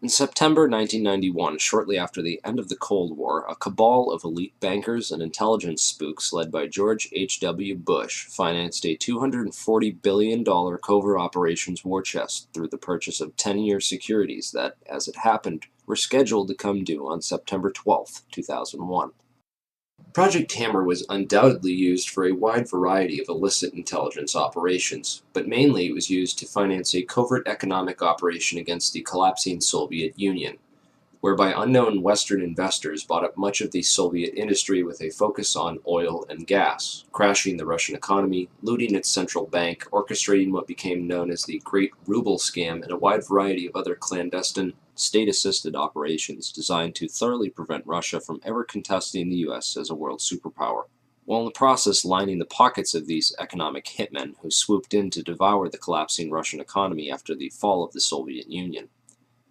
In September 1991, shortly after the end of the Cold War, a cabal of elite bankers and intelligence spooks led by George H.W. Bush financed a $240 billion covert operations war chest through the purchase of 10-year securities that, as it happened, were scheduled to come due on September 12, 2001. Project Hammer was undoubtedly used for a wide variety of illicit intelligence operations, but mainly it was used to finance a covert economic operation against the collapsing Soviet Union, whereby unknown Western investors bought up much of the Soviet industry with a focus on oil and gas, crashing the Russian economy, looting its central bank, orchestrating what became known as the Great Ruble Scam, and a wide variety of other clandestine, state-assisted operations designed to thoroughly prevent Russia from ever contesting the U.S. as a world superpower, while in the process lining the pockets of these economic hitmen who swooped in to devour the collapsing Russian economy after the fall of the Soviet Union.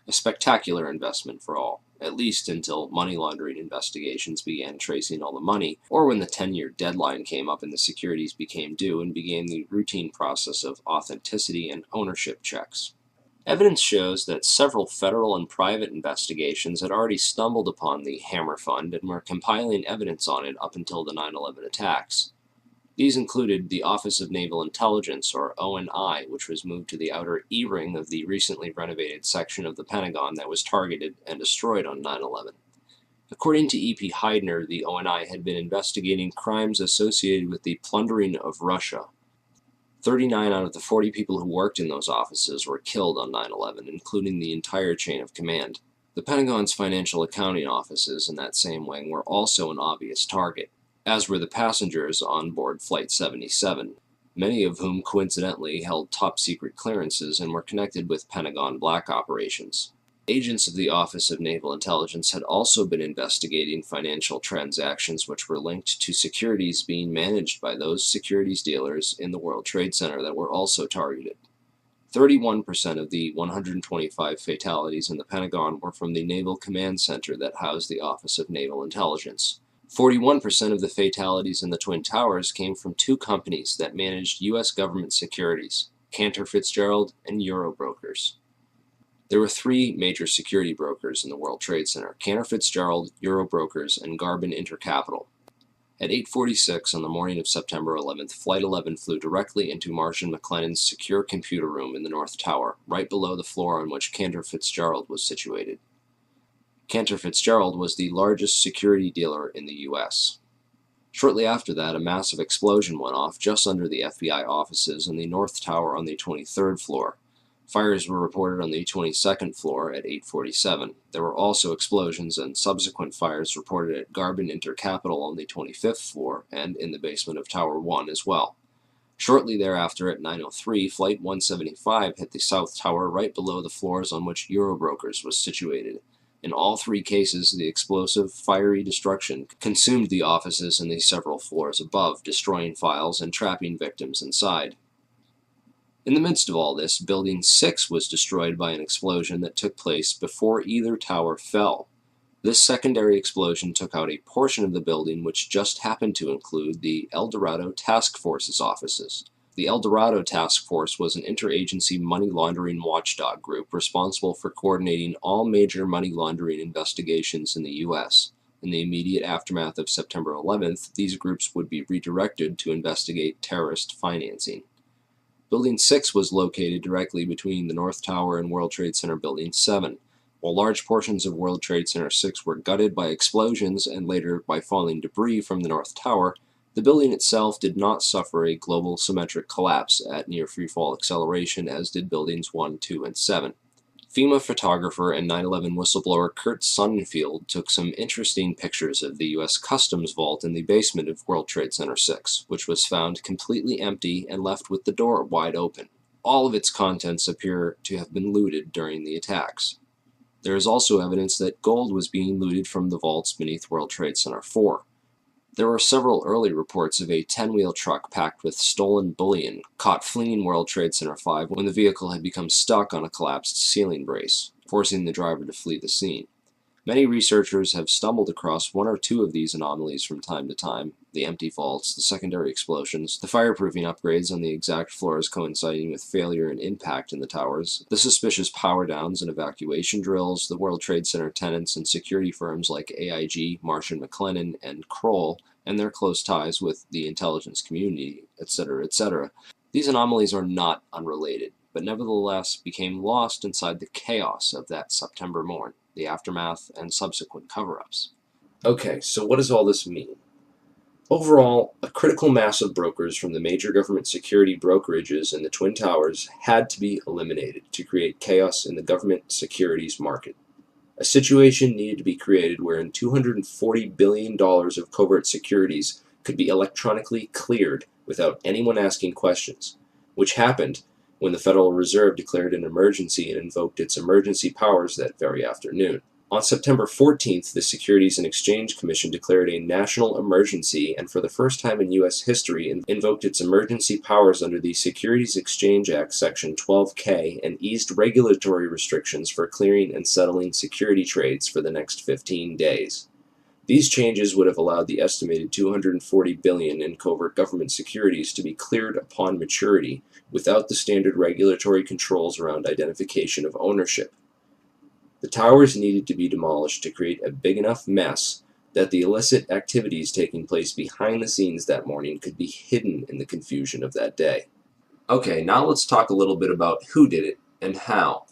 A spectacular investment for all, at least until money laundering investigations began tracing all the money, or when the 10-year deadline came up and the securities became due and began the routine process of authenticity and ownership checks. Evidence shows that several federal and private investigations had already stumbled upon the Hammer Fund and were compiling evidence on it up until the 9/11 attacks. These included the Office of Naval Intelligence, or ONI, which was moved to the outer E-ring of the recently renovated section of the Pentagon that was targeted and destroyed on 9/11. According to E.P. Heidner, the ONI had been investigating crimes associated with the plundering of Russia. 39 out of the 40 people who worked in those offices were killed on 9/11, including the entire chain of command. The Pentagon's financial accounting offices in that same wing were also an obvious target, as were the passengers on board Flight 77, many of whom coincidentally held top-secret clearances and were connected with Pentagon black operations. Agents of the Office of Naval Intelligence had also been investigating financial transactions which were linked to securities being managed by those securities dealers in the World Trade Center that were also targeted. 31% of the 125 fatalities in the Pentagon were from the Naval Command Center that housed the Office of Naval Intelligence. 41% of the fatalities in the Twin Towers came from two companies that managed U.S. government securities, Cantor Fitzgerald and Eurobrokers. There were three major security brokers in the World Trade Center: Cantor Fitzgerald, Eurobrokers, and Garbin Intercapital. At 8:46 on the morning of September 11th, Flight 11 flew directly into Marshall McLennan's secure computer room in the North Tower, right below the floor on which Cantor Fitzgerald was situated. Cantor Fitzgerald was the largest security dealer in the U.S. Shortly after that, a massive explosion went off just under the FBI offices in the North Tower on the 23rd floor. Fires were reported on the 22nd floor at 8:47. There were also explosions and subsequent fires reported at Garbin Intercapital on the 25th floor and in the basement of Tower 1 as well. Shortly thereafter, at 9:03, Flight 175 hit the South Tower right below the floors on which Eurobrokers was situated. In all three cases, the explosive, fiery destruction consumed the offices and the several floors above, destroying files and trapping victims inside. In the midst of all this, Building 6 was destroyed by an explosion that took place before either tower fell. This secondary explosion took out a portion of the building which just happened to include the El Dorado Task Force's offices. The El Dorado Task Force was an interagency money laundering watchdog group responsible for coordinating all major money laundering investigations in the U.S. In the immediate aftermath of September 11th, these groups would be redirected to investigate terrorist financing. Building 6 was located directly between the North Tower and World Trade Center Building 7. While large portions of World Trade Center 6 were gutted by explosions and later by falling debris from the North Tower, the building itself did not suffer a global symmetric collapse at near freefall acceleration as did Buildings 1, 2, and 7. FEMA photographer and 9/11 whistleblower Kurt Sonnenfeld took some interesting pictures of the U.S. Customs Vault in the basement of World Trade Center 6, which was found completely empty and left with the door wide open. All of its contents appear to have been looted during the attacks. There is also evidence that gold was being looted from the vaults beneath World Trade Center 4. There were several early reports of a 10-wheel truck packed with stolen bullion caught fleeing World Trade Center 5 when the vehicle had become stuck on a collapsed ceiling brace, forcing the driver to flee the scene. Many researchers have stumbled across one or two of these anomalies from time to time: the empty vaults, the secondary explosions, the fireproofing upgrades on the exact floors coinciding with failure and impact in the towers, the suspicious power downs and evacuation drills, the World Trade Center tenants and security firms like AIG, Marsh & McLennan, and Kroll, and their close ties with the intelligence community, etc., etc. These anomalies are not unrelated, but nevertheless became lost inside the chaos of that September morn, the aftermath, and subsequent cover-ups. Okay, so what does all this mean? Overall, a critical mass of brokers from the major government security brokerages in the Twin Towers had to be eliminated to create chaos in the government securities market. A situation needed to be created wherein $240 billion of covert securities could be electronically cleared without anyone asking questions, which happened when the Federal Reserve declared an emergency and invoked its emergency powers that very afternoon. On September 14th, the Securities and Exchange Commission declared a national emergency and for the first time in U.S. history invoked its emergency powers under the Securities Exchange Act Section 12K and eased regulatory restrictions for clearing and settling security trades for the next 15 days. These changes would have allowed the estimated $240 billion in covert government securities to be cleared upon maturity without the standard regulatory controls around identification of ownership. The towers needed to be demolished to create a big enough mess that the illicit activities taking place behind the scenes that morning could be hidden in the confusion of that day. Okay, now let's talk a little bit about who did it and how.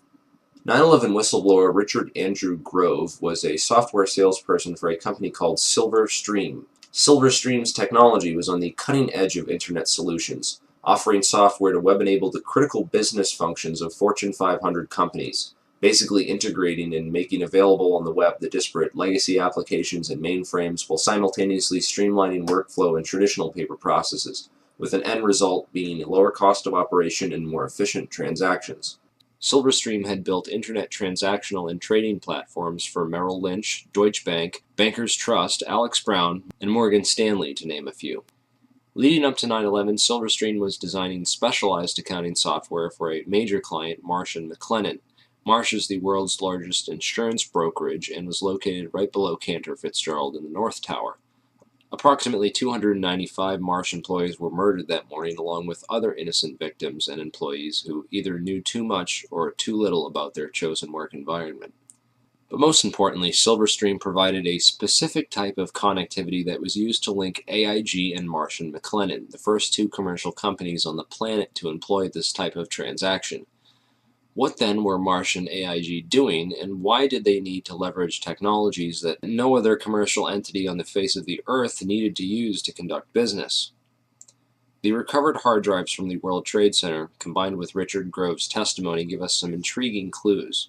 9/11 whistleblower Richard Andrew Grove was a software salesperson for a company called Silverstream. Silverstream's technology was on the cutting edge of Internet solutions, offering software to web-enable the critical business functions of Fortune 500 companies, basically integrating and making available on the web the disparate legacy applications and mainframes while simultaneously streamlining workflow and traditional paper processes, with an end result being a lower cost of operation and more efficient transactions. Silverstream had built Internet transactional and trading platforms for Merrill Lynch, Deutsche Bank, Bankers Trust, Alex Brown, and Morgan Stanley, to name a few. Leading up to 9/11, Silverstream was designing specialized accounting software for a major client, Marsh & McLennan. Marsh is the world's largest insurance brokerage and was located right below Cantor Fitzgerald in the North Tower. Approximately 295 Marsh employees were murdered that morning, along with other innocent victims and employees who either knew too much or too little about their chosen work environment. But most importantly, Silverstream provided a specific type of connectivity that was used to link AIG and Marsh & McLennan, the first two commercial companies on the planet to employ this type of transaction. What then were Marsh and AIG doing, and why did they need to leverage technologies that no other commercial entity on the face of the earth needed to use to conduct business? The recovered hard drives from the World Trade Center, combined with Richard Grove's testimony, give us some intriguing clues.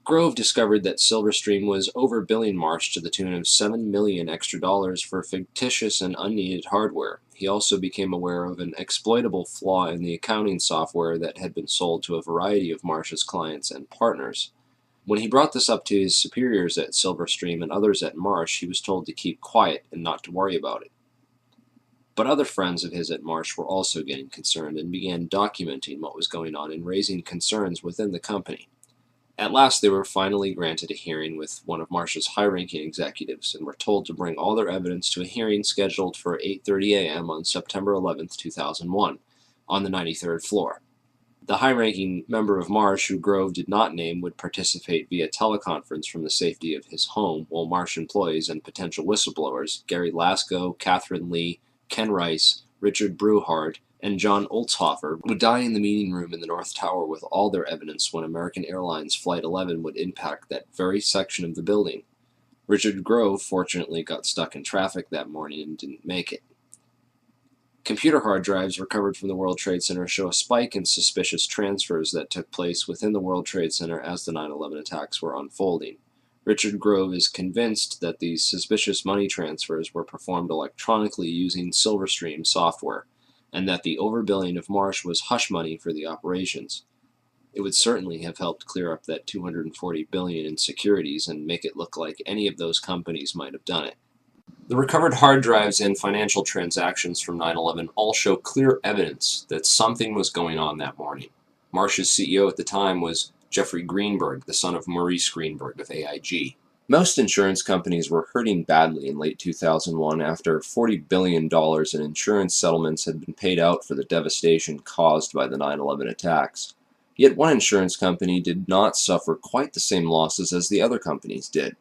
Grove discovered that Silverstream was overbilling Marsh to the tune of $7 million extra for fictitious and unneeded hardware. He also became aware of an exploitable flaw in the accounting software that had been sold to a variety of Marsh's clients and partners. When he brought this up to his superiors at Silverstream and others at Marsh, he was told to keep quiet and not to worry about it. But other friends of his at Marsh were also getting concerned and began documenting what was going on and raising concerns within the company. At last they were finally granted a hearing with one of Marsh's high-ranking executives and were told to bring all their evidence to a hearing scheduled for 8:30 a.m. on September 11, 2001, on the 93rd floor. The high-ranking member of Marsh, who Grove did not name, would participate via teleconference from the safety of his home, while Marsh employees and potential whistleblowers, Gary Lasko, Catherine Lee, Ken Rice, Richard Brewhart, and John Oltzhofer, would die in the meeting room in the North Tower with all their evidence when American Airlines Flight 11 would impact that very section of the building. Richard Grove fortunately got stuck in traffic that morning and didn't make it. Computer hard drives recovered from the World Trade Center show a spike in suspicious transfers that took place within the World Trade Center as the 9/11 attacks were unfolding. Richard Grove is convinced that these suspicious money transfers were performed electronically using Silverstream software, and that the overbilling of Marsh was hush money for the operations. It would certainly have helped clear up that $240 billion in securities and make it look like any of those companies might have done it. The recovered hard drives and financial transactions from 9/11 all show clear evidence that something was going on that morning. Marsh's CEO at the time was Jeffrey Greenberg, the son of Maurice Greenberg of AIG. Most insurance companies were hurting badly in late 2001 after $40 billion in insurance settlements had been paid out for the devastation caused by the 9/11 attacks. Yet one insurance company did not suffer quite the same losses as the other companies did.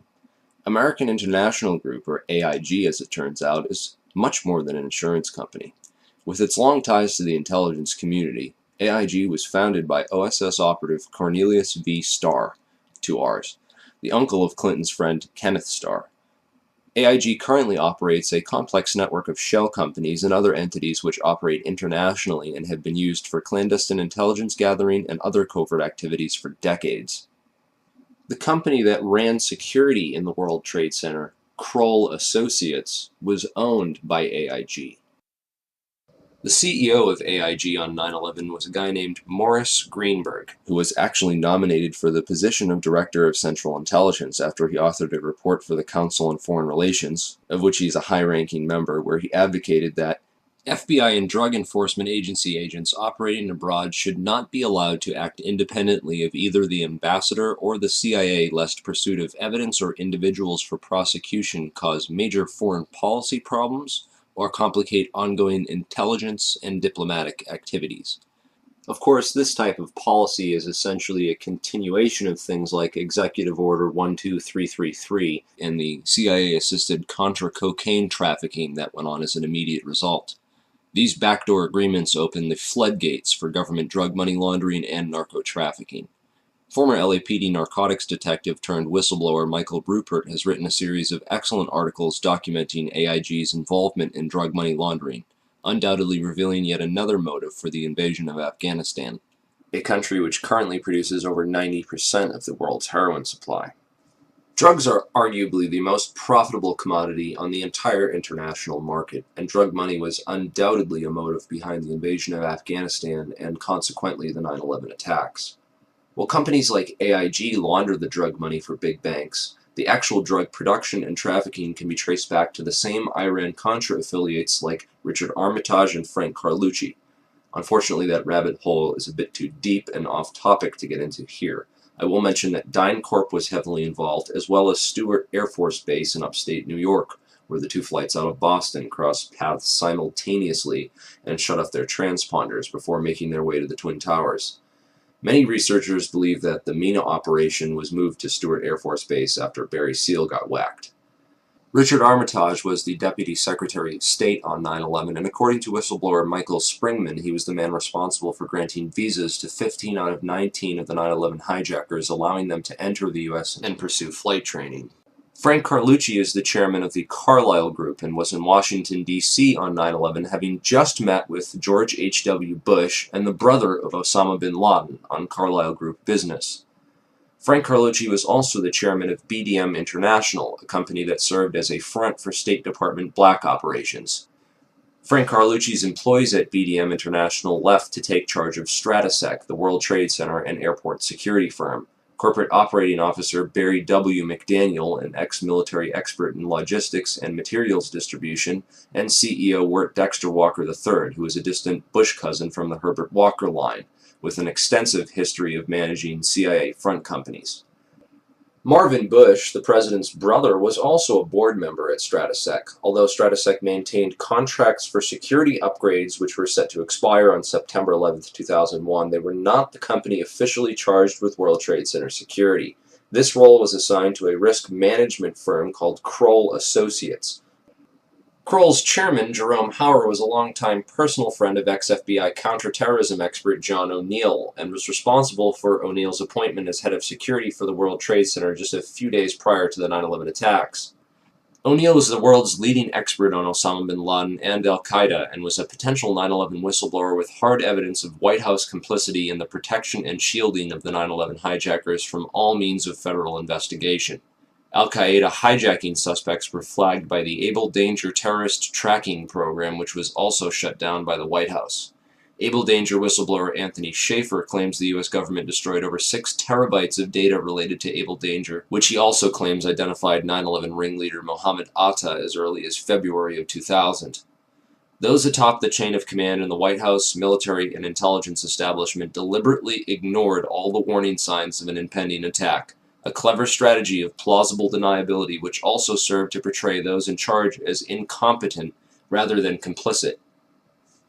American International Group, or AIG as it turns out, is much more than an insurance company. With its long ties to the intelligence community, AIG was founded by OSS operative Cornelius V. Starr, 2 R's, the uncle of Clinton's friend Kenneth Starr. AIG currently operates a complex network of shell companies and other entities which operate internationally and have been used for clandestine intelligence gathering and other covert activities for decades. The company that ran security in the World Trade Center, Kroll Associates, was owned by AIG. The CEO of AIG on 9/11 was a guy named Maurice Greenberg, who was actually nominated for the position of Director of Central Intelligence after he authored a report for the Council on Foreign Relations, of which he's a high-ranking member, where he advocated that FBI and Drug Enforcement Agency agents operating abroad should not be allowed to act independently of either the ambassador or the CIA, lest pursuit of evidence or individuals for prosecution cause major foreign policy problems or complicate ongoing intelligence and diplomatic activities. Of course, this type of policy is essentially a continuation of things like Executive Order 12333 and the CIA-assisted Contra cocaine trafficking that went on as an immediate result. These backdoor agreements open the floodgates for government drug money laundering and narco-trafficking. Former LAPD narcotics detective turned whistleblower Michael Ruppert has written a series of excellent articles documenting AIG's involvement in drug money laundering, undoubtedly revealing yet another motive for the invasion of Afghanistan, a country which currently produces over 90% of the world's heroin supply. Drugs are arguably the most profitable commodity on the entire international market, and drug money was undoubtedly a motive behind the invasion of Afghanistan and consequently the 9/11 attacks. While companies like AIG launder the drug money for big banks, the actual drug production and trafficking can be traced back to the same Iran-Contra affiliates like Richard Armitage and Frank Carlucci. Unfortunately, that rabbit hole is a bit too deep and off-topic to get into here. I will mention that DynCorp was heavily involved, as well as Stewart Air Force Base in upstate New York, where the two flights out of Boston crossed paths simultaneously and shut off their transponders before making their way to the Twin Towers. Many researchers believe that the MENA operation was moved to Stewart Air Force Base after Barry Seal got whacked. Richard Armitage was the Deputy Secretary of State on 9/11, and according to whistleblower Michael Springman, he was the man responsible for granting visas to 15 out of 19 of the 9/11 hijackers, allowing them to enter the U.S. and pursue flight training. Frank Carlucci is the chairman of the Carlyle Group and was in Washington, D.C. on 9/11, having just met with George H.W. Bush and the brother of Osama bin Laden on Carlyle Group business. Frank Carlucci was also the chairman of BDM International, a company that served as a front for State Department black operations. Frank Carlucci's employees at BDM International left to take charge of Stratesec, the World Trade Center and airport security firm. Corporate Operating Officer Barry W. McDaniel, an ex-military expert in logistics and materials distribution, and CEO Wirt Dexter Walker III, who is a distant Bush cousin from the Herbert Walker line, with an extensive history of managing CIA front companies. Marvin Bush, the president's brother, was also a board member at Stratesec, although Stratesec maintained contracts for security upgrades which were set to expire on September 11, 2001. They were not the company officially charged with World Trade Center security. This role was assigned to a risk management firm called Kroll Associates. Kroll's chairman, Jerome Hauer, was a longtime personal friend of ex-FBI counterterrorism expert John O'Neill and was responsible for O'Neill's appointment as head of security for the World Trade Center just a few days prior to the 9/11 attacks. O'Neill was the world's leading expert on Osama bin Laden and al-Qaeda and was a potential 9/11 whistleblower with hard evidence of White House complicity in the protection and shielding of the 9/11 hijackers from all means of federal investigation. Al-Qaeda hijacking suspects were flagged by the Able Danger terrorist tracking program, which was also shut down by the White House. Able Danger whistleblower Anthony Schaefer claims the U.S. government destroyed over 6 terabytes of data related to Able Danger, which he also claims identified 9/11 ringleader Mohammed Atta as early as February of 2000. Those atop the chain of command in the White House, military, and intelligence establishment deliberately ignored all the warning signs of an impending attack. a clever strategy of plausible deniability which also served to portray those in charge as incompetent rather than complicit.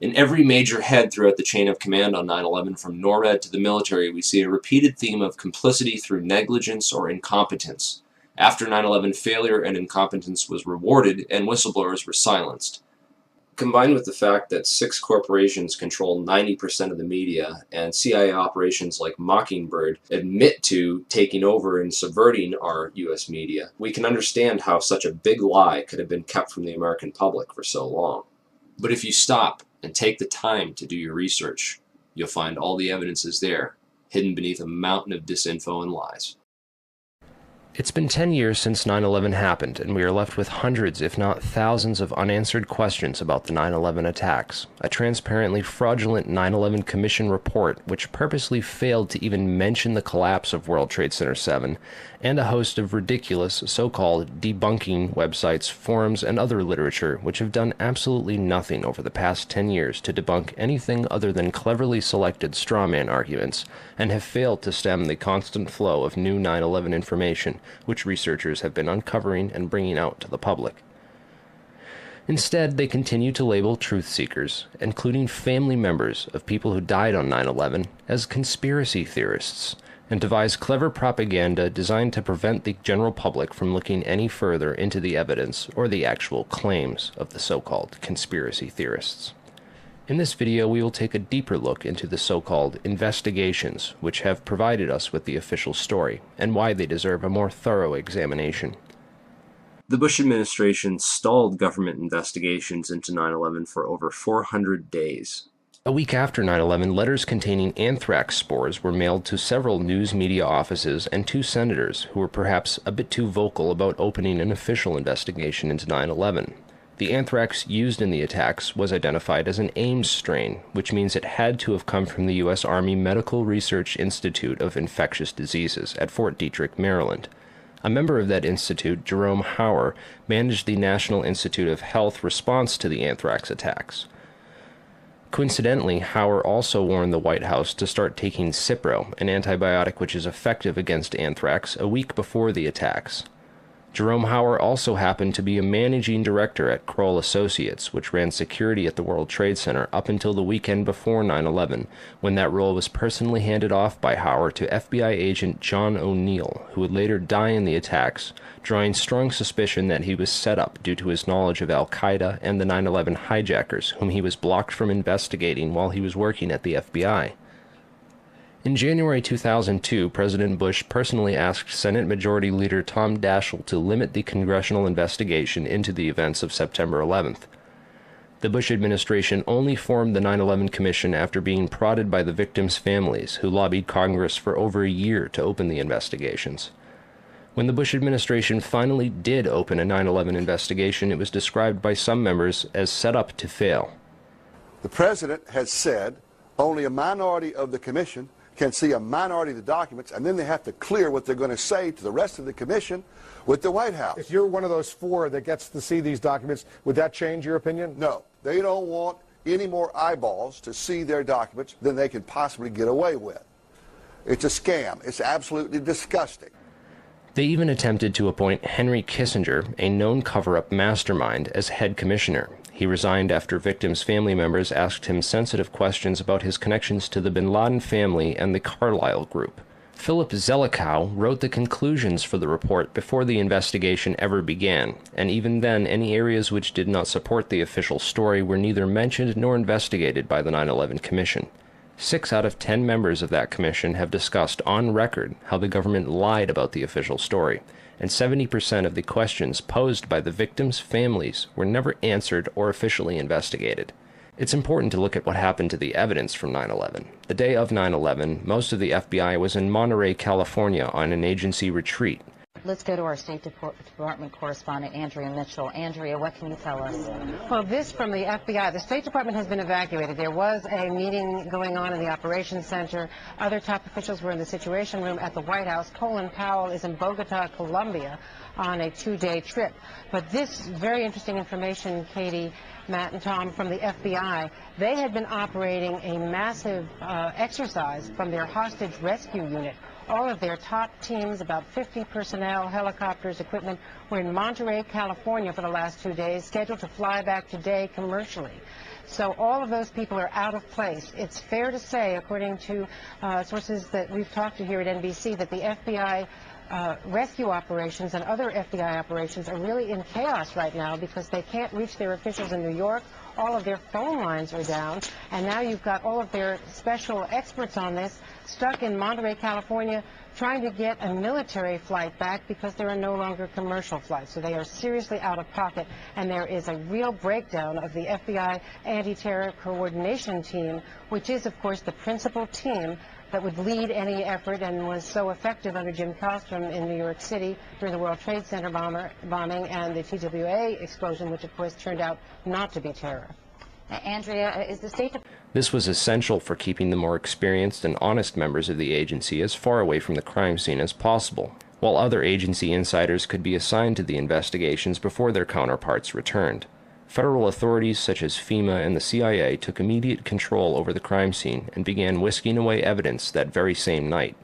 In every major head throughout the chain of command on 9/11, from NORAD to the military, we see a repeated theme of complicity through negligence or incompetence. After 9/11, failure and incompetence was rewarded, and whistleblowers were silenced. Combined with the fact that 6 corporations control 90% of the media, and CIA operations like Mockingbird admit to taking over and subverting our U.S. media, we can understand how such a big lie could have been kept from the American public for so long. But if you stop and take the time to do your research, you'll find all the evidence is there, hidden beneath a mountain of disinfo and lies. It's been 10 years since 9/11 happened, and we are left with hundreds, if not thousands, of unanswered questions about the 9/11 attacks. A transparently fraudulent 9/11 Commission report, which purposely failed to even mention the collapse of World Trade Center 7, and a host of ridiculous, so-called debunking websites, forums, and other literature, which have done absolutely nothing over the past 10 years to debunk anything other than cleverly selected strawman arguments, and have failed to stem the constant flow of new 9/11 information, which researchers have been uncovering and bringing out to the public. Instead, they continue to label truth seekers, including family members of people who died on 9/11, as conspiracy theorists, and devise clever propaganda designed to prevent the general public from looking any further into the evidence or the actual claims of the so-called conspiracy theorists. In this video, we will take a deeper look into the so-called investigations, which have provided us with the official story, and why they deserve a more thorough examination. The Bush administration stalled government investigations into 9/11 for over 400 days. A week after 9/11, letters containing anthrax spores were mailed to several news media offices and 2 senators who were perhaps a bit too vocal about opening an official investigation into 9/11. The anthrax used in the attacks was identified as an Ames strain, which means it had to have come from the U.S. Army Medical Research Institute of Infectious Diseases at Fort Detrick, Maryland. A member of that institute, Jerome Hauer, managed the National Institute of Health response to the anthrax attacks. Coincidentally, Hauer also warned the White House to start taking Cipro, an antibiotic which is effective against anthrax, a week before the attacks. Jerome Hauer also happened to be a managing director at Kroll Associates, which ran security at the World Trade Center up until the weekend before 9/11, when that role was personally handed off by Hauer to FBI agent John O'Neill, who would later die in the attacks, drawing strong suspicion that he was set up due to his knowledge of Al-Qaeda and the 9/11 hijackers, whom he was blocked from investigating while he was working at the FBI. In January 2002, President Bush personally asked Senate Majority Leader Tom Daschle to limit the congressional investigation into the events of September 11th. The Bush administration only formed the 9/11 Commission after being prodded by the victims' families, who lobbied Congress for over a year to open the investigations. When the Bush administration finally did open a 9/11 investigation, it was described by some members as set up to fail. The President has said only a minority of the Commission can see a minority of the documents, and then they have to clear what they're going to say to the rest of the Commission with the White House. If you're one of those 4 that gets to see these documents, would that change your opinion? No. They don't want any more eyeballs to see their documents than they can possibly get away with. It's a scam. It's absolutely disgusting. They even attempted to appoint Henry Kissinger, a known cover-up mastermind, as head commissioner. He resigned after victims' family members asked him sensitive questions about his connections to the bin Laden family and the Carlyle Group. Philip Zelikow wrote the conclusions for the report before the investigation ever began, and even then any areas which did not support the official story were neither mentioned nor investigated by the 9/11 Commission. 6 out of 10 members of that commission have discussed on record how the government lied about the official story, and 70% of the questions posed by the victims' families were never answered or officially investigated. It's important to look at what happened to the evidence from 9/11. The day of 9/11, most of the FBI was in Monterey, California on an agency retreat. Let's go to our State Department correspondent, Andrea Mitchell. Andrea, what can you tell us? Well, this from the FBI. The State Department has been evacuated. There was a meeting going on in the Operations Center. Other top officials were in the Situation Room at the White House. Colin Powell is in Bogota, Colombia, on a 2-day trip. But this very interesting information, Katie, Matt, and Tom, from the FBI, they had been operating a massive exercise from their hostage rescue unit All of their top teams, about 50 personnel, helicopters, equipment, were in Monterey, California for the last 2 days, scheduled to fly back today commercially. So all of those people are out of place. It's fair to say, according to sources that we've talked to here at NBC, that the FBI rescue operations and other FBI operations are really in chaos right now because they can't reach their officials in New York. All of their phone lines are down, and now you've got all of their special experts on this stuck in Monterey, California, trying to get a military flight back because there are no longer commercial flights. So they are seriously out of pocket, and there is a real breakdown of the FBI anti-terror coordination team, which is, of course, the principal team that would lead any effort and was so effective under Jim Kallstrom in New York City during the World Trade Center bombing and the TWA explosion, which, of course, turned out not to be terror. Andrea, is the State Department... This was essential for keeping the more experienced and honest members of the agency as far away from the crime scene as possible, while other agency insiders could be assigned to the investigations before their counterparts returned. Federal authorities such as FEMA and the CIA took immediate control over the crime scene and began whisking away evidence that very same night.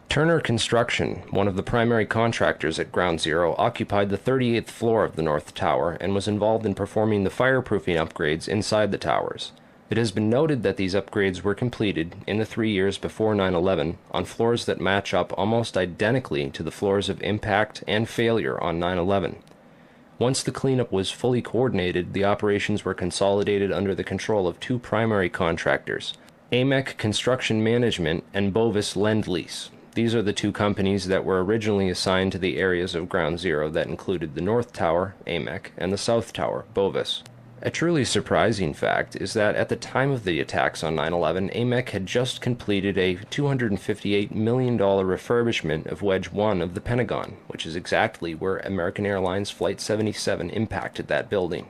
Turner Construction, one of the primary contractors at Ground Zero, occupied the 38th floor of the North Tower and was involved in performing the fireproofing upgrades inside the towers. It has been noted that these upgrades were completed in the 3 years before 9/11 on floors that match up almost identically to the floors of impact and failure on 9/11. Once the cleanup was fully coordinated, the operations were consolidated under the control of two primary contractors, AMEC Construction Management and Bovis Lend-Lease. These are the two companies that were originally assigned to the areas of Ground Zero that included the North Tower, AMEC, and the South Tower, Bovis. A truly surprising fact is that at the time of the attacks on 9/11, AMEC had just completed a $258 million refurbishment of Wedge 1 of the Pentagon, which is exactly where American Airlines Flight 77 impacted that building.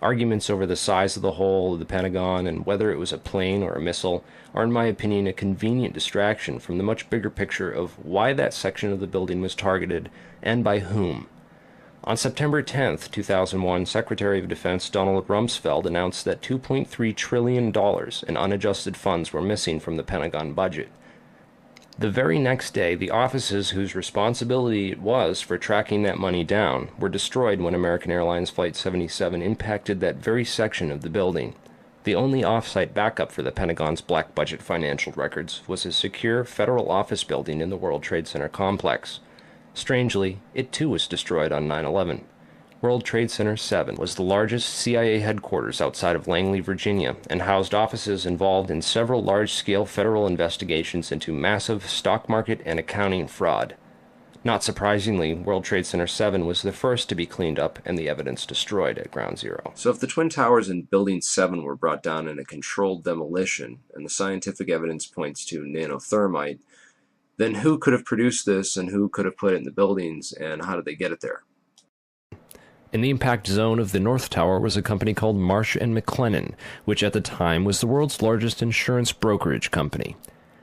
Arguments over the size of the hole of the Pentagon and whether it was a plane or a missile are, in my opinion, a convenient distraction from the much bigger picture of why that section of the building was targeted and by whom. On September 10, 2001, Secretary of Defense Donald Rumsfeld announced that $2.3 trillion in unadjusted funds were missing from the Pentagon budget. The very next day, the offices whose responsibility it was for tracking that money down were destroyed when American Airlines Flight 77 impacted that very section of the building. The only off-site backup for the Pentagon's black budget financial records was a secure federal office building in the World Trade Center complex. Strangely, it too was destroyed on 9/11. World Trade Center 7 was the largest CIA headquarters outside of Langley, Virginia, and housed offices involved in several large-scale federal investigations into massive stock market and accounting fraud. Not surprisingly, World Trade Center 7 was the first to be cleaned up and the evidence destroyed at Ground Zero. So if the Twin Towers and Building 7 were brought down in a controlled demolition, and the scientific evidence points to nanothermite, then who could have produced this and who could have put it in the buildings, and how did they get it there? In the impact zone of the North Tower was a company called Marsh & McLennan, which at the time was the world's largest insurance brokerage company.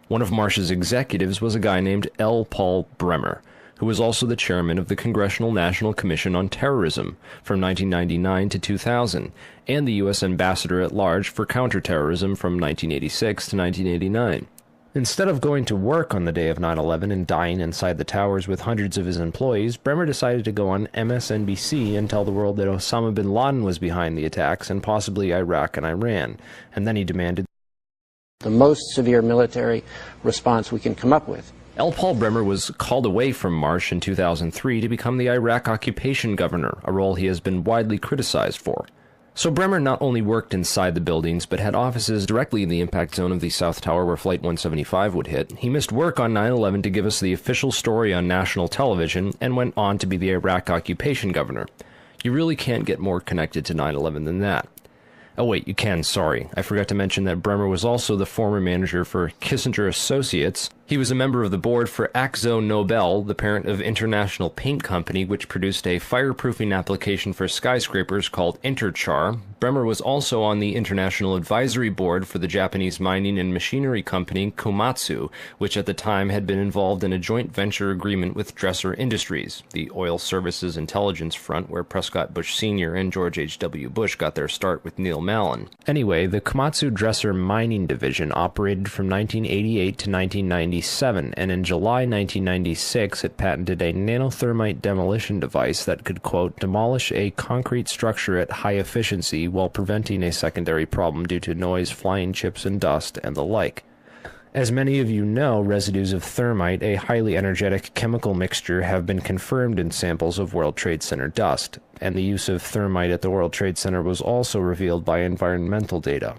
One of Marsh's executives was a guy named L. Paul Bremer, who was also the chairman of the Congressional National Commission on Terrorism from 1999 to 2000, and the U.S. ambassador at large for counterterrorism from 1986 to 1989. Instead of going to work on the day of 9/11 and dying inside the towers with hundreds of his employees, Bremer decided to go on MSNBC and tell the world that Osama bin Laden was behind the attacks and possibly Iraq and Iran, and then he demanded the most severe military response we can come up with. L. Paul Bremer was called away from Marsh in 2003 to become the Iraq occupation governor, a role he has been widely criticized for. So Bremer not only worked inside the buildings, but had offices directly in the impact zone of the South Tower where Flight 175 would hit. He missed work on 9/11 to give us the official story on national television, and went on to be the Iraq occupation governor. You really can't get more connected to 9/11 than that. Oh wait, you can, sorry. I forgot to mention that Bremer was also the former manager for Kissinger Associates. He was a member of the board for Akzo Nobel, the parent of International Paint Company, which produced a fireproofing application for skyscrapers called Interchar. Bremer was also on the International Advisory Board for the Japanese mining and machinery company Komatsu, which at the time had been involved in a joint venture agreement with Dresser Industries, the oil services intelligence front where Prescott Bush Sr. and George H.W. Bush got their start with Neil Mallon. Anyway, the Komatsu Dresser mining division operated from 1988 to 1996 1997, and in July 1996 it patented a nanothermite demolition device that could, quote, demolish a concrete structure at high efficiency while preventing a secondary problem due to noise, flying chips and dust, and the like. As many of you know, residues of thermite, a highly energetic chemical mixture, have been confirmed in samples of World Trade Center dust, and the use of thermite at the World Trade Center was also revealed by environmental data.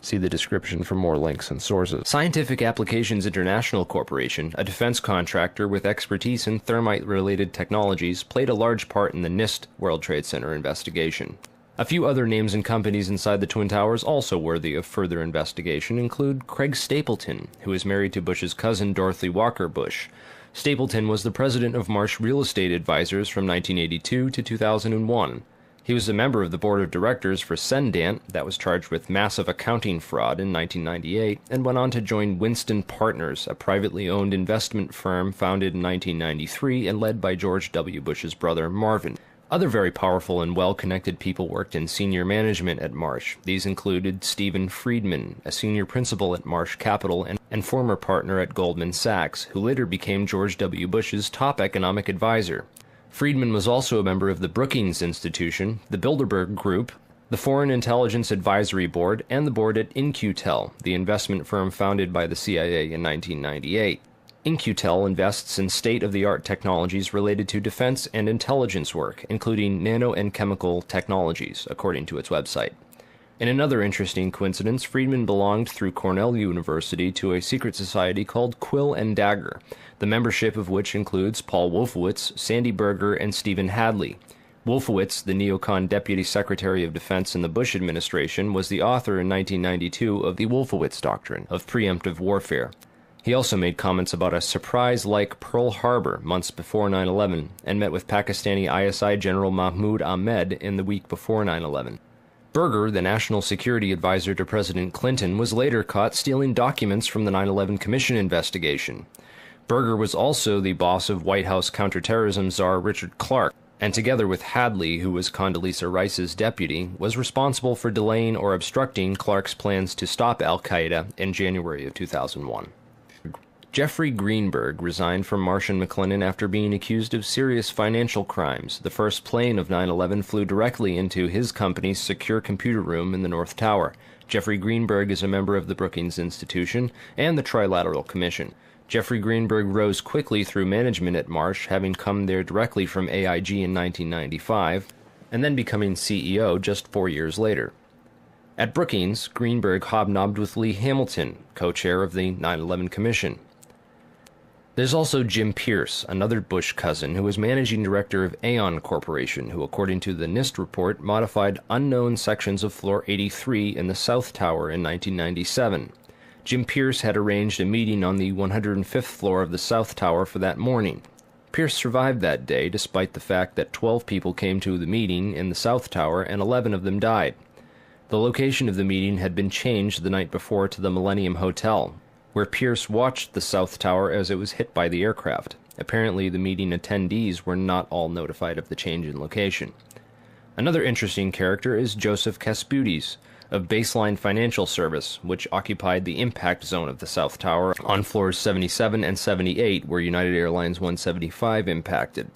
See the description for more links and sources. Scientific Applications International Corporation, a defense contractor with expertise in thermite-related technologies, played a large part in the NIST World Trade Center investigation. A few other names and companies inside the Twin Towers also worthy of further investigation include Craig Stapleton, who is married to Bush's cousin Dorothy Walker Bush. Stapleton was the president of Marsh Real Estate Advisors from 1982 to 2001. He was a member of the board of directors for Cendant, that was charged with massive accounting fraud in 1998, and went on to join Winston Partners, a privately owned investment firm founded in 1993 and led by George W. Bush's brother Marvin. Other very powerful and well-connected people worked in senior management at Marsh. These included Stephen Friedman, a senior principal at Marsh Capital and former partner at Goldman Sachs, who later became George W. Bush's top economic advisor. Friedman was also a member of the Brookings Institution, the Bilderberg Group, the Foreign Intelligence Advisory Board, and the board at In-Q-Tel, the investment firm founded by the CIA in 1998. In-Q-Tel invests in state-of-the-art technologies related to defense and intelligence work, including nano and chemical technologies, according to its website. In another interesting coincidence, Friedman belonged through Cornell University to a secret society called Quill and Dagger, the membership of which includes Paul Wolfowitz, Sandy Berger, and Stephen Hadley. Wolfowitz, the neocon Deputy Secretary of Defense in the Bush administration, was the author in 1992 of the Wolfowitz Doctrine of preemptive warfare. He also made comments about a surprise-like Pearl Harbor months before 9/11 and met with Pakistani ISI General Mahmoud Ahmed in the week before 9/11. Berger, the national security advisor to President Clinton, was later caught stealing documents from the 9/11 Commission investigation. Berger was also the boss of White House counterterrorism czar Richard Clarke, and together with Hadley, who was Condoleezza Rice's deputy, was responsible for delaying or obstructing Clarke's plans to stop al-Qaeda in January of 2001. Jeffrey Greenberg resigned from Marsh & McLennan after being accused of serious financial crimes. The first plane of 9/11 flew directly into his company's secure computer room in the North Tower. Jeffrey Greenberg is a member of the Brookings Institution and the Trilateral Commission. Jeffrey Greenberg rose quickly through management at Marsh, having come there directly from AIG in 1995, and then becoming CEO just 4 years later. At Brookings, Greenberg hobnobbed with Lee Hamilton, co-chair of the 9/11 Commission. There's also Jim Pierce, another Bush cousin, who was managing director of Aon Corporation, who, according to the NIST report, modified unknown sections of Floor 83 in the South Tower in 1997. Jim Pierce had arranged a meeting on the 105th floor of the South Tower for that morning. Pierce survived that day, despite the fact that 12 people came to the meeting in the South Tower and 11 of them died. The location of the meeting had been changed the night before to the Millennium Hotel, where Pierce watched the South Tower as it was hit by the aircraft. Apparently, the meeting attendees were not all notified of the change in location. Another interesting character is Joseph Kasputis, of Baseline Financial Service, which occupied the impact zone of the South Tower on floors 77 and 78, where United Airlines 175 impacted.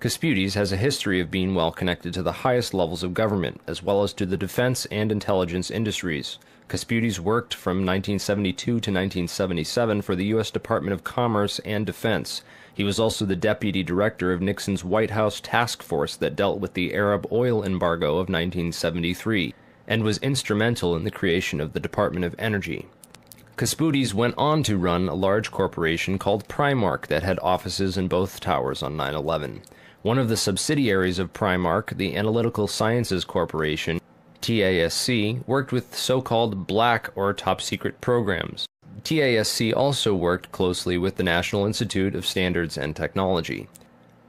Kasputis has a history of being well connected to the highest levels of government, as well as to the defense and intelligence industries. Kasputis worked from 1972 to 1977 for the U.S. Department of Commerce and Defense. He was also the deputy director of Nixon's White House task force that dealt with the Arab oil embargo of 1973, and was instrumental in the creation of the Department of Energy. Kasputis went on to run a large corporation called Primark that had offices in both towers on 9/11. One of the subsidiaries of Primark, the Analytical Sciences Corporation, TASC, worked with so-called black or top-secret programs. TASC also worked closely with the National Institute of Standards and Technology.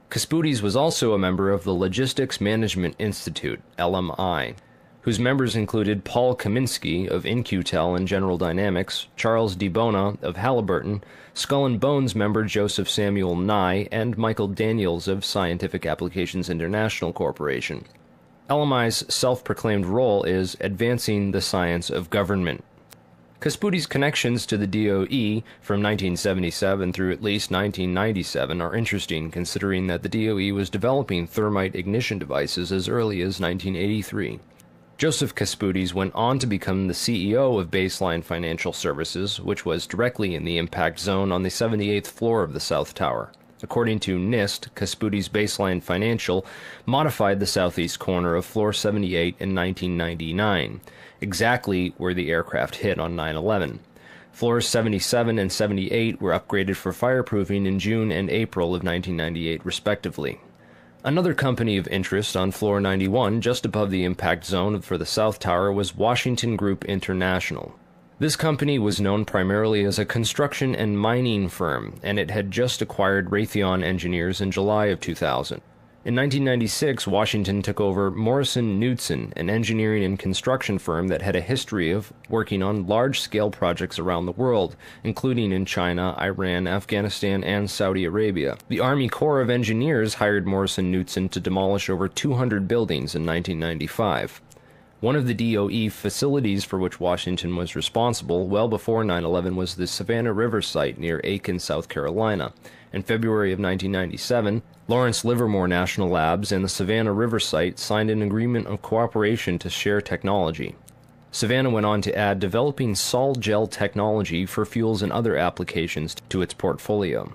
Kasputis was also a member of the Logistics Management Institute, LMI, whose members included Paul Kaminsky of In-Q-Tel and General Dynamics, Charles DiBona of Halliburton, Skull and Bones member Joseph Samuel Nye, and Michael Daniels of Scientific Applications International Corporation. LMI's self-proclaimed role is advancing the science of government. Casputi's connections to the DOE from 1977 through at least 1997 are interesting, considering that the DOE was developing thermite ignition devices as early as 1983. Joseph Casputis went on to become the CEO of Baseline Financial Services, which was directly in the impact zone on the 78th floor of the South Tower. According to NIST, Casputis Baseline Financial modified the southeast corner of Floor 78 in 1999, exactly where the aircraft hit on 9/11. Floors 77 and 78 were upgraded for fireproofing in June and April of 1998, respectively. Another company of interest on Floor 91, just above the impact zone for the South Tower, was Washington Group International. This company was known primarily as a construction and mining firm, and it had just acquired Raytheon Engineers in July of 2000. In 1996, Washington took over Morrison Knudsen, an engineering and construction firm that had a history of working on large-scale projects around the world, including in China, Iran, Afghanistan, and Saudi Arabia. The Army Corps of Engineers hired Morrison Knudsen to demolish over 200 buildings in 1995. One of the DOE facilities for which Washington was responsible well before 9/11 was the Savannah River site near Aiken, South Carolina. In February of 1997, Lawrence Livermore National Labs and the Savannah River site signed an agreement of cooperation to share technology. Savannah went on to add developing sol gel technology for fuels and other applications to its portfolio.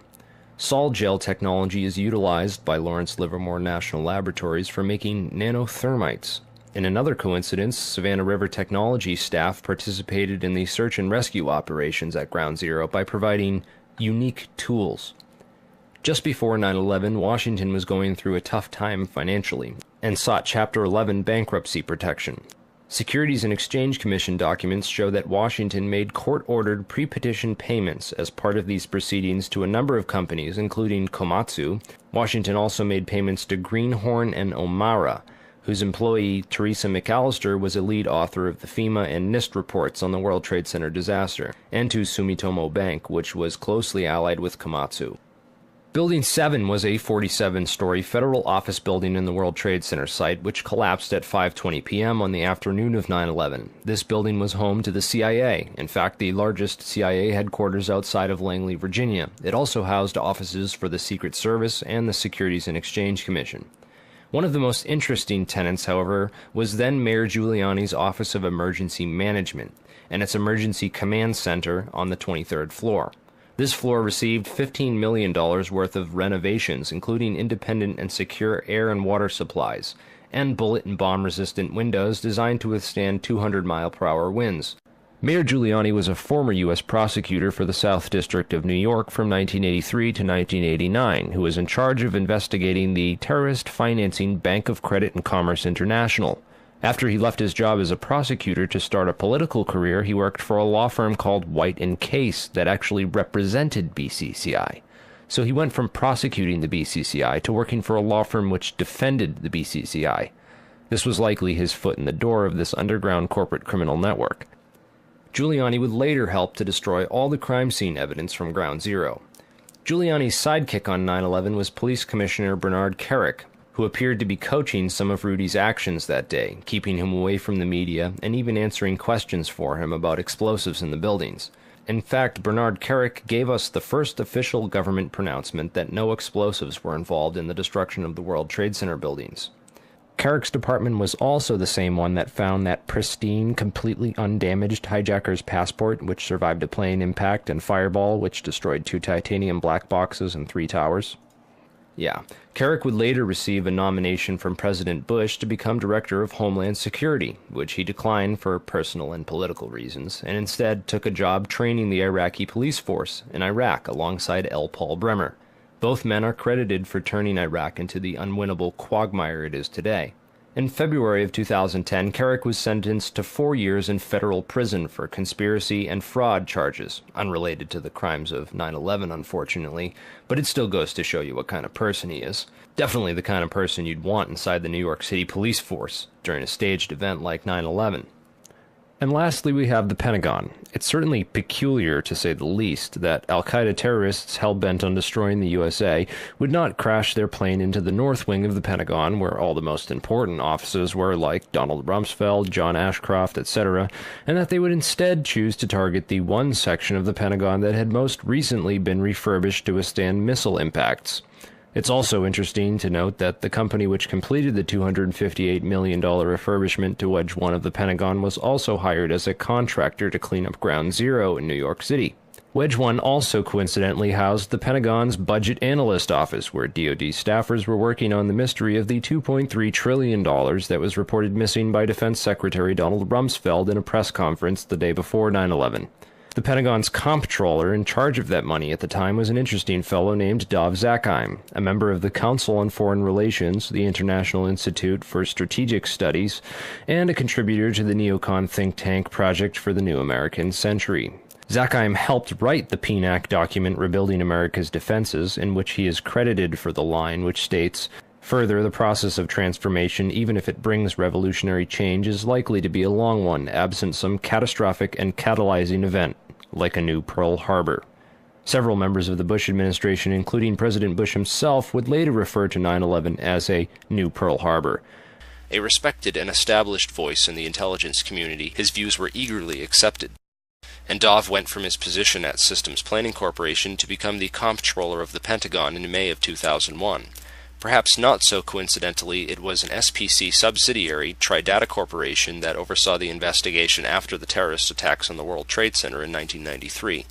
Sol gel technology is utilized by Lawrence Livermore National Laboratories for making nanothermites. In another coincidence, Savannah River Technology staff participated in the search and rescue operations at Ground Zero by providing unique tools. Just before 9/11, Washington was going through a tough time financially and sought Chapter 11 bankruptcy protection. Securities and Exchange Commission documents show that Washington made court-ordered pre-petition payments as part of these proceedings to a number of companies, including Komatsu. Washington also made payments to Greenhorn and O'Mara, whose employee, Teresa McAllister, was a lead author of the FEMA and NIST reports on the World Trade Center disaster, and to Sumitomo Bank, which was closely allied with Komatsu. Building 7 was a 47-story federal office building in the World Trade Center site, which collapsed at 5:20 p.m. on the afternoon of 9/11. This building was home to the CIA, in fact, the largest CIA headquarters outside of Langley, Virginia. It also housed offices for the Secret Service and the Securities and Exchange Commission. One of the most interesting tenants, however, was then Mayor Giuliani's Office of Emergency Management and its Emergency Command Center on the 23rd floor. This floor received $15 million worth of renovations, including independent and secure air and water supplies, and bullet and bomb-resistant windows designed to withstand 200-mile-per-hour winds. Mayor Giuliani was a former U.S. prosecutor for the South District of New York from 1983 to 1989, who was in charge of investigating the terrorist financing Bank of Credit and Commerce International. After he left his job as a prosecutor to start a political career, he worked for a law firm called White & Case that actually represented BCCI. So he went from prosecuting the BCCI to working for a law firm which defended the BCCI. This was likely his foot in the door of this underground corporate criminal network. Giuliani would later help to destroy all the crime scene evidence from Ground Zero. Giuliani's sidekick on 9/11 was Police Commissioner Bernard Kerik, who appeared to be coaching some of Rudy's actions that day, keeping him away from the media and even answering questions for him about explosives in the buildings. In fact, Bernard Kerik gave us the first official government pronouncement that no explosives were involved in the destruction of the World Trade Center buildings. Kerik's department was also the same one that found that pristine, completely undamaged hijacker's passport, which survived a plane impact, and Fireball, which destroyed 2 titanium black boxes and 3 towers. Yeah, Kerik would later receive a nomination from President Bush to become Director of Homeland Security, which he declined for personal and political reasons, and instead took a job training the Iraqi police force in Iraq alongside L. Paul Bremer. Both men are credited for turning Iraq into the unwinnable quagmire it is today. In February of 2010, Kerik was sentenced to 4 years in federal prison for conspiracy and fraud charges, unrelated to the crimes of 9/11, unfortunately, but it still goes to show you what kind of person he is. Definitely the kind of person you'd want inside the New York City police force during a staged event like 9/11. And lastly, we have the Pentagon. It's certainly peculiar, to say the least, that al-Qaeda terrorists hell-bent on destroying the USA would not crash their plane into the north wing of the Pentagon, where all the most important offices were, like Donald Rumsfeld, John Ashcroft, etc., and that they would instead choose to target the one section of the Pentagon that had most recently been refurbished to withstand missile impacts. It's also interesting to note that the company which completed the $258 million refurbishment to Wedge 1 of the Pentagon was also hired as a contractor to clean up Ground Zero in New York City. Wedge 1 also coincidentally housed the Pentagon's Budget Analyst Office, where DoD staffers were working on the mystery of the $2.3 trillion that was reported missing by Defense Secretary Donald Rumsfeld in a press conference the day before 9/11. The Pentagon's comptroller in charge of that money at the time was an interesting fellow named Dov Zakheim, a member of the Council on Foreign Relations, the International Institute for Strategic Studies, and a contributor to the neocon think tank Project for the New American Century. Zakheim helped write the PNAC document Rebuilding America's Defenses, in which he is credited for the line which states, "Further, the process of transformation, even if it brings revolutionary change, is likely to be a long one, absent some catastrophic and catalyzing event, like a new Pearl Harbor." Several members of the Bush administration, including President Bush himself, would later refer to 9/11 as a new Pearl Harbor. A respected and established voice in the intelligence community, his views were eagerly accepted. And Dov went from his position at Systems Planning Corporation to become the comptroller of the Pentagon in May of 2001. Perhaps not so coincidentally, it was an SPC subsidiary, Tridata Corporation, that oversaw the investigation after the terrorist attacks on the World Trade Center in 1993.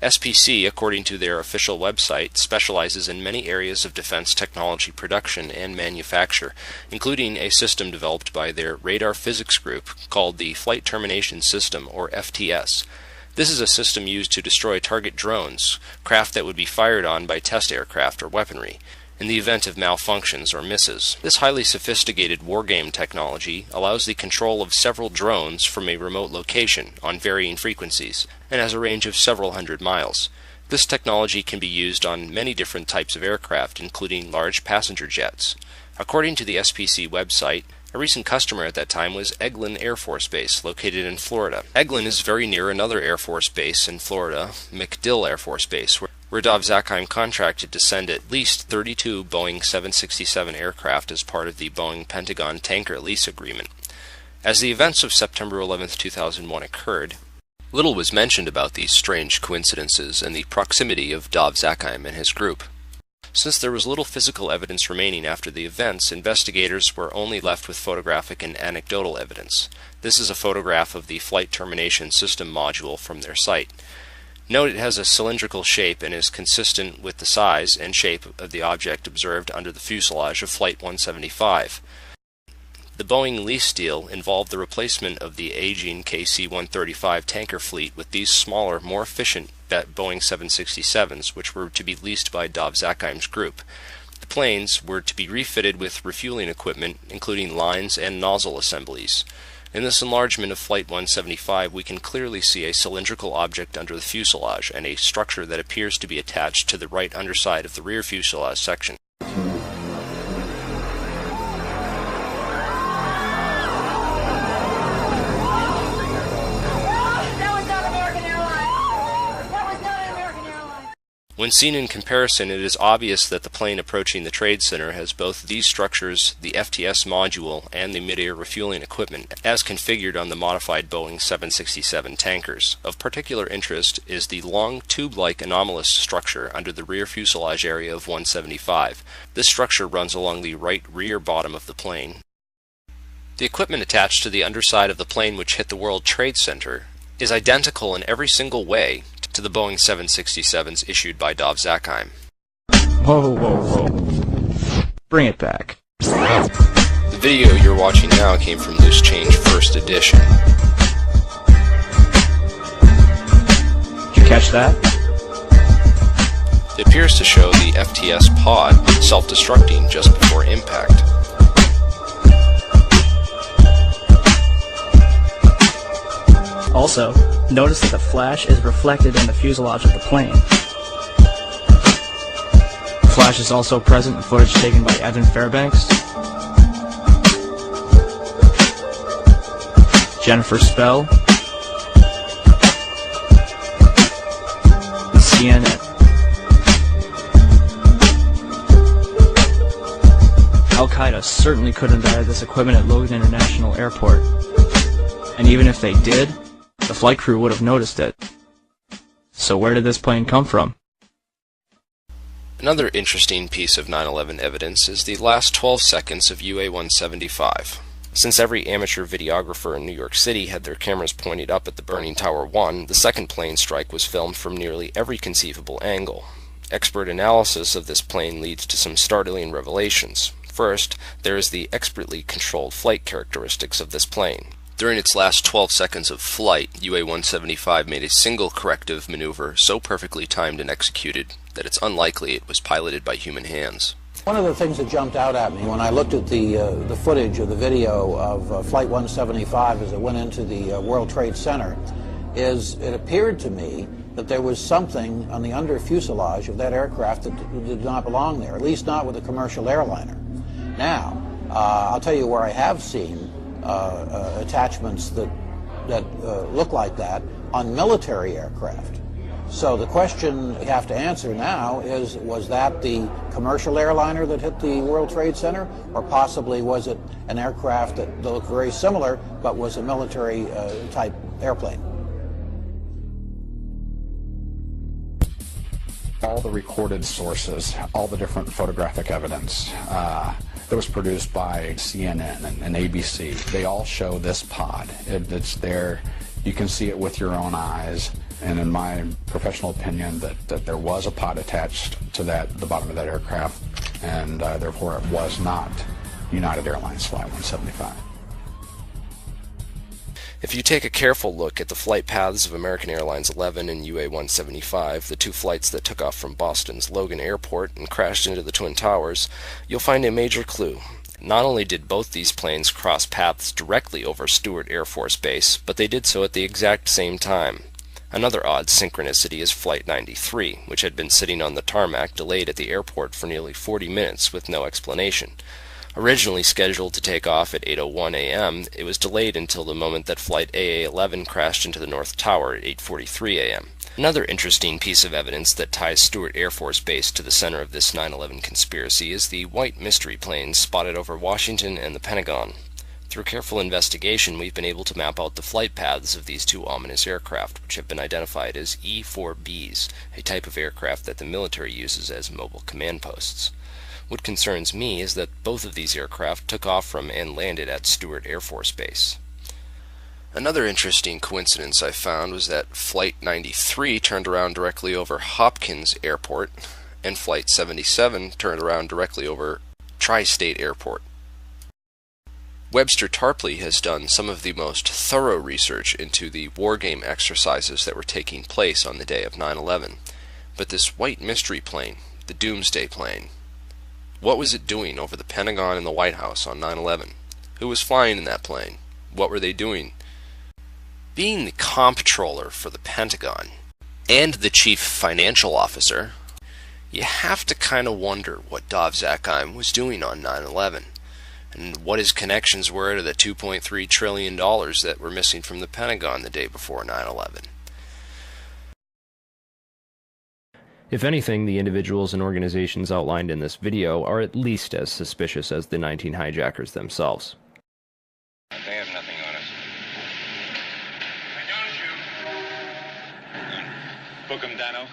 SPC, according to their official website, specializes in many areas of defense technology production and manufacture, including a system developed by their radar physics group called the Flight Termination System, or FTS. This is a system used to destroy target drones, craft that would be fired on by test aircraft or weaponry, in the event of malfunctions or misses. This highly sophisticated wargame technology allows the control of several drones from a remote location on varying frequencies and has a range of several hundred miles. This technology can be used on many different types of aircraft, including large passenger jets. According to the SPC website, a recent customer at that time was Eglin Air Force Base, located in Florida. Eglin is very near another Air Force base in Florida, MacDill Air Force Base, where Dov Zakheim contracted to send at least 32 Boeing 767 aircraft as part of the Boeing Pentagon tanker lease agreement. As the events of September 11, 2001 occurred, little was mentioned about these strange coincidences and the proximity of Dov Zakheim and his group. Since there was little physical evidence remaining after the events, investigators were only left with photographic and anecdotal evidence. This is a photograph of the Flight Termination System module from their site. Note it has a cylindrical shape and is consistent with the size and shape of the object observed under the fuselage of Flight 175. The Boeing lease deal involved the replacement of the aging KC-135 tanker fleet with these smaller, more efficient Boeing 767s, which were to be leased by Dov Zakheim's group. The planes were to be refitted with refueling equipment, including lines and nozzle assemblies. In this enlargement of Flight 175, we can clearly see a cylindrical object under the fuselage and a structure that appears to be attached to the right underside of the rear fuselage section. When seen in comparison, it is obvious that the plane approaching the Trade Center has both these structures, the FTS module, and the mid-air refueling equipment, as configured on the modified Boeing 767 tankers. Of particular interest is the long tube-like anomalous structure under the rear fuselage area of 175. This structure runs along the right rear bottom of the plane. The equipment attached to the underside of the plane which hit the World Trade Center is identical in every single way to the Boeing 767s issued by Dov Zakheim. Whoa, whoa, whoa. Bring it back. The video you're watching now came from Loose Change First Edition. Did you catch that? It appears to show the FTS pod self-destructing just before impact. Also, notice that the flash is reflected in the fuselage of the plane. The flash is also present in footage taken by Evan Fairbanks, Jennifer Spell, CNN. Al-Qaeda certainly couldn't have added this equipment at Logan International Airport. And even if they did, the flight crew would have noticed it. So where did this plane come from? Another interesting piece of 9/11 evidence is the last 12 seconds of UA-175. Since every amateur videographer in New York City had their cameras pointed up at the burning Tower 1, the second plane strike was filmed from nearly every conceivable angle. Expert analysis of this plane leads to some startling revelations. First, there is the expertly controlled flight characteristics of this plane. During its last 12 seconds of flight, UA-175 made a single corrective maneuver so perfectly timed and executed that it's unlikely it was piloted by human hands. One of the things that jumped out at me when I looked at the footage of the video of Flight 175 as it went into the World Trade Center is it appeared to me that there was something on the under fuselage of that aircraft that did not belong there, at least not with a commercial airliner. Now, I'll tell you where I have seen attachments that look like that on military aircraft. So the question you have to answer now is, was that the commercial airliner that hit the World Trade Center, or possibly was it an aircraft that looked very similar but was a military type airplane? All the recorded sources, all the different photographic evidence that was produced by CNN and ABC, they all show this pod. It's there. You can see it with your own eyes. And in my professional opinion, that there was a pod attached to the bottom of that aircraft, and therefore it was not United Airlines Flight 175. If you take a careful look at the flight paths of American Airlines 11 and UA-175, the two flights that took off from Boston's Logan Airport and crashed into the Twin Towers, you'll find a major clue. Not only did both these planes cross paths directly over Stewart Air Force Base, but they did so at the exact same time. Another odd synchronicity is Flight 93, which had been sitting on the tarmac delayed at the airport for nearly 40 minutes with no explanation. Originally scheduled to take off at 8:01 a.m., it was delayed until the moment that Flight AA-11 crashed into the North Tower at 8:43 a.m. Another interesting piece of evidence that ties Stewart Air Force Base to the center of this 9/11 conspiracy is the white mystery planes spotted over Washington and the Pentagon. Through careful investigation, we've been able to map out the flight paths of these two ominous aircraft, which have been identified as E-4Bs, a type of aircraft that the military uses as mobile command posts. What concerns me is that both of these aircraft took off from and landed at Stewart Air Force Base. Another interesting coincidence I found was that Flight 93 turned around directly over Hopkins Airport, and Flight 77 turned around directly over Tri-State Airport. Webster Tarpley has done some of the most thorough research into the wargame exercises that were taking place on the day of 9/11. But this white mystery plane, the Doomsday plane, what was it doing over the Pentagon and the White House on 9/11? Who was flying in that plane? What were they doing? Being the comptroller for the Pentagon and the chief financial officer, you have to kind of wonder what Dov Zakheim was doing on 9/11. And what his connections were to the $2.3 trillion that were missing from the Pentagon the day before 9/11. If anything, the individuals and organizations outlined in this video are at least as suspicious as the 19 hijackers themselves. They have nothing on us. Why don't you? Book 'em, Dano.